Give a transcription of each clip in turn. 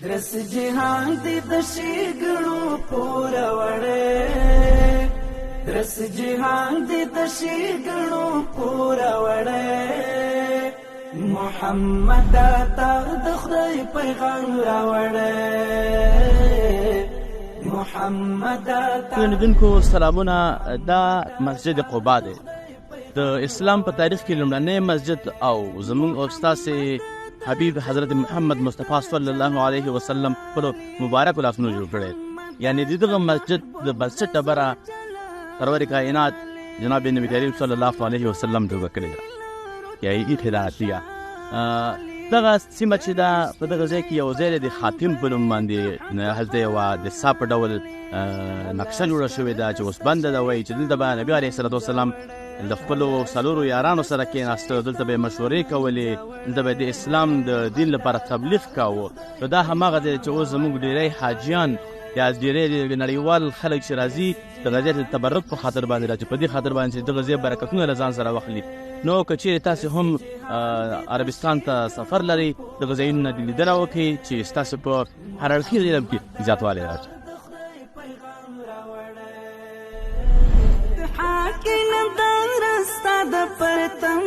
درس جهان دی د شګړو پور وړې درس جهان دی د شګړو پور وړې محمد تا د خدای پیغام راوړې محمد تا دونکو سلامونه دا مسجد قباء دی د اسلام په تاریخ کې لومړنی مسجد او زموږ استاد حبیب حضرت محمد مصطفی صلی الله علیه وسلم په مبارک لاسونو جوړ کړی یعنی دغه مسجد د بنسټ ډبره سرور کائنات جناب نبی کریم صلی الله علیه وسلم جوړ کړی یا یې خلافیه دغه سیمه چې دا په دغه ځای کې یو ځای د خاتم په نوم باندې حضرت وا د صاحب ډول نقشه جوړه شوې ده چې اوس بند ده وایي چې دلته به نبی علیه الصلاه والسلام د خپلو څلورو یارانو سره کېناسته دلته به یې مشورې کولې دلته به د اسلام د دین لپاره تبلیغ کاوه نو دا هماغه دی چې اوس زموږ ډېری حاجیان یا ډېری نړیوال خلک چې راځي دغه ځای د تبرک په خاطر باندې راځي په دې خاطر باندې چې دغه ځای برکتونه له ځان سره واخلي نو که چیرې تاسې هم عربستان ته سفر لرئ دغه ځایونه د لیدنه وکړئ چې ستاسو په هر اړخیز علم کې زیاتوالی راځي د پرتم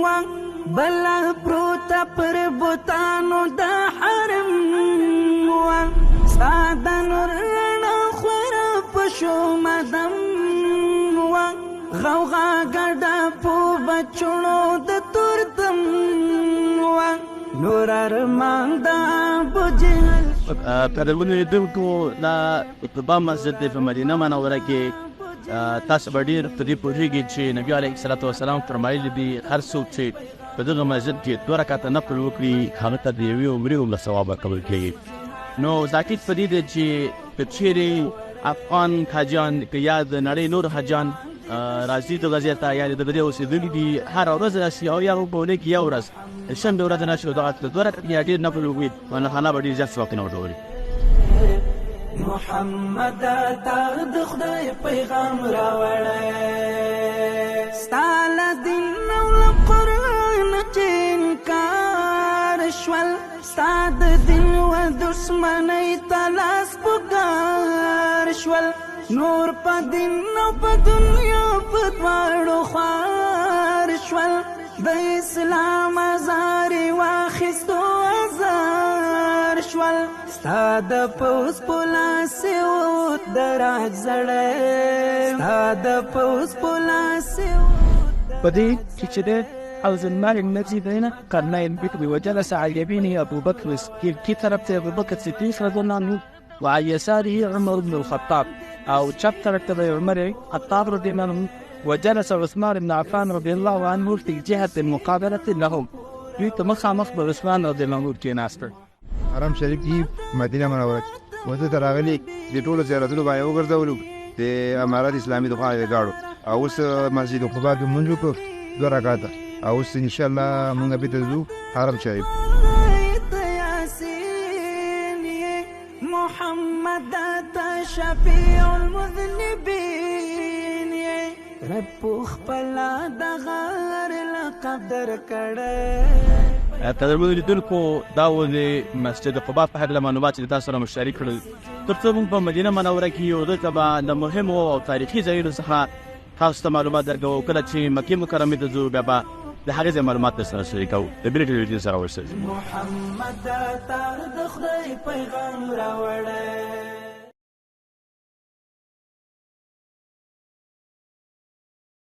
وا بلا پروتا پر بوتانو د حرم وا ساده نور رڼا خور پښو مدم وا غوغا ګډه په بچونو د تورتم وا نور ارمان د بوجل پرونه دغه لا په مسجد د مدینه منوره کې تاسو به ډېر په دې پوهېږئ چې نبي علیه الصلاة والسلام فرمایلي دي هر څوک چې په دغه مسجد کې 2 رکعته نفل وکړي هغه ته د یوې عمرې عمره ثواب ورکول کېږي نو تاکید په دې دی چې که چیرې افغان حاجیان که یا د نړۍ نور حاجیان راځي دغه ځای ته یا دغه ځای اوسېدلي دي هره ورځ راشي او یا په اونۍ کې یو ورځ شنبه ورځ راشي او دغه 2 رکعته یا ډېر نفل وکړي نو خانه به ډېر زیات ثوابونه ورکوي محمد تا د خدای پیغام راوړې ستاله دین او قرآن چې انکار شول ستاد دین و دشمنۍ ته لاس پکار شول نور په دین او په دنیا په دواړو خوار شول د اسلام ازارې واخیستو ازار شول ستا د پوز پلاسې اوت د راج زړی ستا د پوز پلاسې په دې چې دی حوض المال الذي بين قرني البكر وجلس على يمينه ابو بكر الصديق في طرف ابو بكر الصديق رضي الله عنه وعلى يساره عمر بن الخطاب او شاب طرف عمر الخطاب رضي الله عنه وجلس عثمان بن عفان رضي الله عنه في جهة المقابلة لهم يتمخ عثمان رضي الله عنه كناستر حرم شریف دی مدینه منوره وته تراغلی د ټولو زیارتونو باندې وګرځولو د امارات اسلامي د خوا غاړو او اوس مسجد قباء د منځو کو 2 رکعاته او اوس ان شاء الله موږ به تزو حرم شریف محمد شفیع المذنبین رب خپل د غار لقب در کړه قدرمنو لیدونکو دا و د مسجد قباء په هکله معلومات چې تاسو سره مشترک کړل تر څو موږ په مدینه منوره کې یو دلته به د مهمو او تاریخي ځایونو څخه تاسو ته معلومات درکوو کله چې مکې مکرمې ته ځو بیا به د هغې ځای معلومات درسره شریکوو د بلې ټلویزیون سره ورسره محمد تا د خدای پیغام راوړی